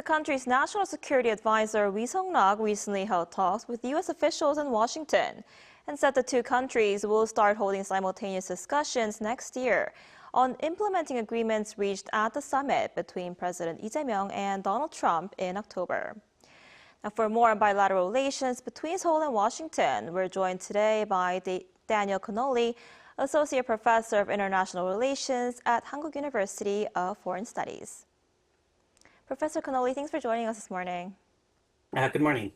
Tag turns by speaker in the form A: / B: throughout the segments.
A: The country's national security advisor, Sung-lac, recently held talks with U.S. officials in Washington and said the two countries will start holding simultaneous discussions next year on implementing agreements reached at the summit between President Lee Jae-myung and Donald Trump in October. Now, for more on bilateral relations between Seoul and Washington, we're joined today by Daniel Connolly, Associate Professor of International Relations at Hankuk University of Foreign Studies. Professor Connolly, thanks for joining us this morning.
B: Good morning.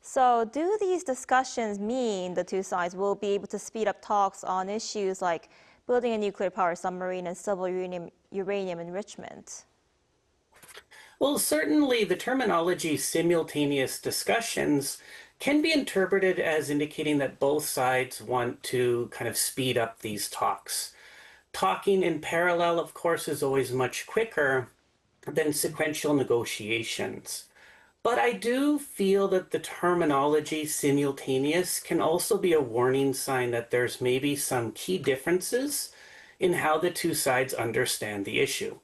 A: So, do these discussions mean the two sides will be able to speed up talks on issues like building a nuclear-powered submarine and civil uranium enrichment?
B: Well, certainly the terminology simultaneous discussions can be interpreted as indicating that both sides want to kind of speed up these talks. Talking in parallel, of course, is always much quicker than sequential negotiations. But I do feel that the terminology simultaneous can also be a warning sign that there's maybe some key differences in how the two sides understand the issue.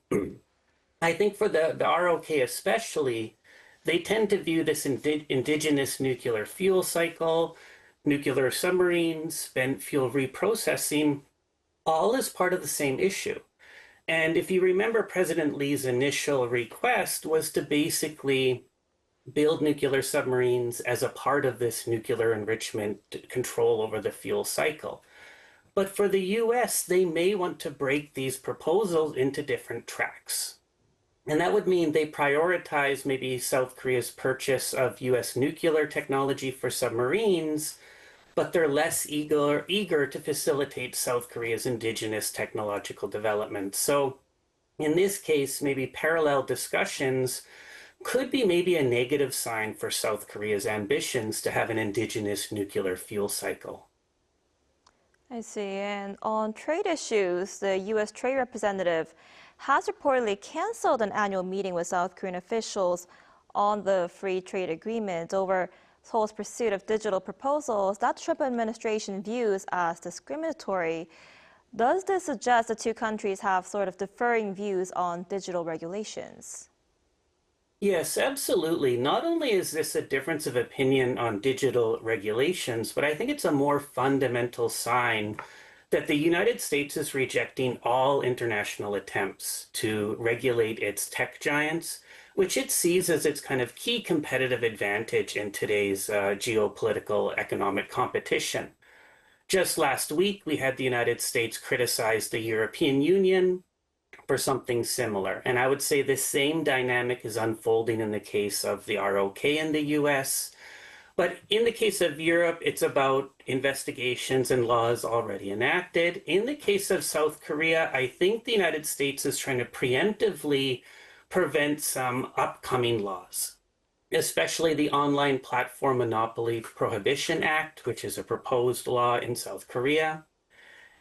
B: I think for the ROK especially, they tend to view this indigenous nuclear fuel cycle, nuclear submarines, spent fuel reprocessing, all as part of the same issue. And if you remember, President Lee's initial request was to basically build nuclear submarines as a part of this nuclear enrichment control over the fuel cycle. But for the US, they may want to break these proposals into different tracks. And that would mean they prioritize maybe South Korea's purchase of US nuclear technology for submarines, but they're less eager to facilitate South Korea's indigenous technological development. So in this case, maybe parallel discussions could be maybe a negative sign for South Korea's ambitions to have an indigenous nuclear fuel cycle.
A: I see. And on trade issues, the U.S. Trade Representative has reportedly canceled an annual meeting with South Korean officials on the free trade agreement over Seoul's pursuit of digital proposals that the Trump administration views as discriminatory. Does this suggest the two countries have sort of differing views on digital regulations?
B: Yes, absolutely. Not only is this a difference of opinion on digital regulations, but I think it's a more fundamental sign that the United States is rejecting all international attempts to regulate its tech giants, which it sees as its kind of key competitive advantage in today's geopolitical economic competition. Just last week, we had the United States criticize the European Union for something similar. And I would say the same dynamic is unfolding in the case of the ROK in the US. But in the case of Europe, it's about investigations and laws already enacted. In the case of South Korea, I think the United States is trying to preemptively prevent some upcoming laws, especially the Online Platform Monopoly Prohibition Act, which is a proposed law in South Korea.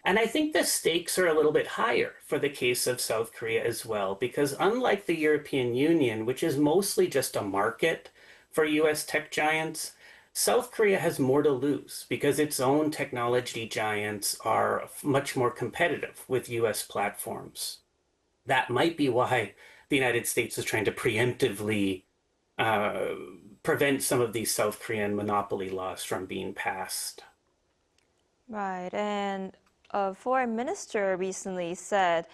B: And I think the stakes are a little bit higher for the case of South Korea as well, because unlike the European Union, which is mostly just a market for US tech giants, South Korea has more to lose because its own technology giants are much more competitive with US platforms. That might be why the United States is trying to preemptively prevent some of these South Korean monopoly laws from being passed.
A: Right, and a foreign minister recently said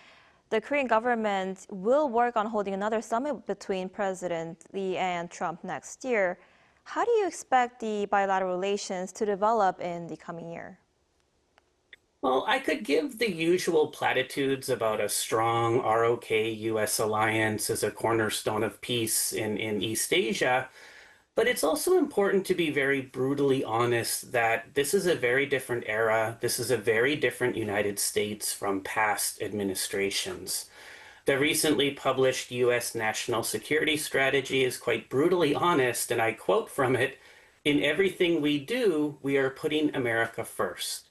A: the Korean government will work on holding another summit between President Lee and Trump next year. How do you expect the bilateral relations to develop in the coming year?
B: Well, I could give the usual platitudes about a strong ROK-US alliance as a cornerstone of peace in East Asia, but it's also important to be very brutally honest that this is a very different era. This is a very different United States from past administrations. The recently published U.S. National Security Strategy is quite brutally honest, and I quote from it, "In everything we do, we are putting America first."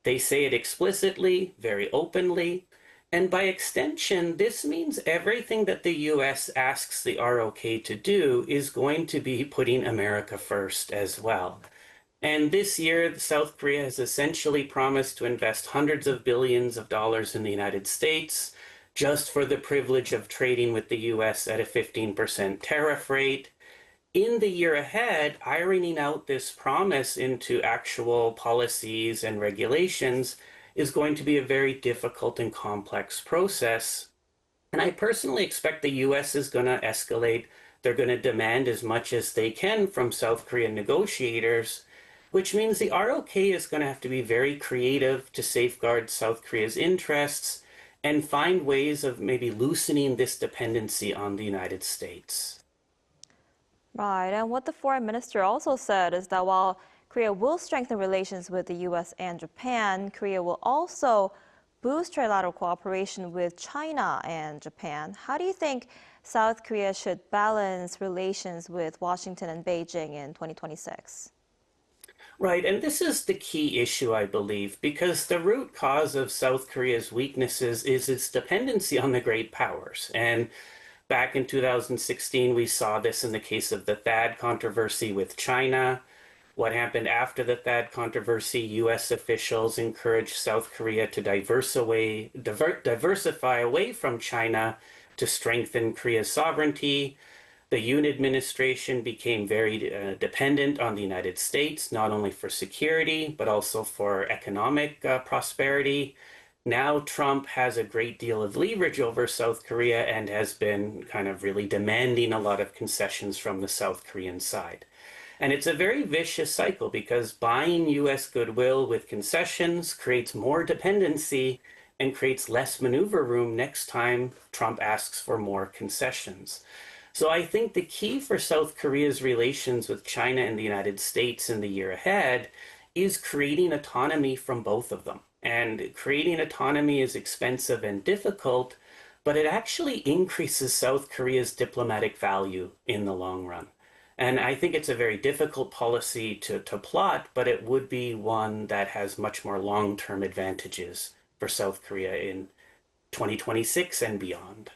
B: They say it explicitly, very openly, and by extension, this means everything that the U.S. asks the ROK to do is going to be putting America first as well. And this year, South Korea has essentially promised to invest hundreds of billions of dollars in the United States. just for the privilege of trading with the US at a 15% tariff rate. In the year ahead, ironing out this promise into actual policies and regulations is going to be a very difficult and complex process. And I personally expect the US is going to escalate. They're going to demand as much as they can from South Korean negotiators, which means the ROK is going to have to be very creative to safeguard South Korea's interests and find ways of maybe loosening this dependency on the United States.
A: Right, and what the foreign minister also said is that while Korea will strengthen relations with the US and Japan, Korea will also boost trilateral cooperation with China and Japan. How do you think South Korea should balance relations with Washington and Beijing in 2026?
B: Right, and this is the key issue, I believe, because the root cause of South Korea's weaknesses is its dependency on the great powers. And back in 2016, we saw this in the case of the THAAD controversy with China. What happened after the THAAD controversy, US officials encouraged South Korea to diversify away from China to strengthen Korea's sovereignty. The Yoon administration became very dependent on the United States, not only for security, but also for economic prosperity. Now Trump has a great deal of leverage over South Korea and has been kind of really demanding a lot of concessions from the South Korean side. And it's a very vicious cycle because buying US goodwill with concessions creates more dependency and creates less maneuver room next time Trump asks for more concessions. So I think the key for South Korea's relations with China and the United States in the year ahead is creating autonomy from both of them. And creating autonomy is expensive and difficult, but it actually increases South Korea's diplomatic value in the long run. And I think it's a very difficult policy to plot, but it would be one that has much more long-term advantages for South Korea in 2026 and beyond.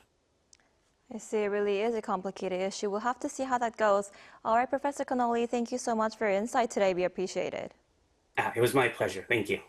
A: I see, it really is a complicated issue. We'll have to see how that goes. All right, Professor Connolly, thank you so much for your insight today. We appreciate it.
B: It was my pleasure. Thank you.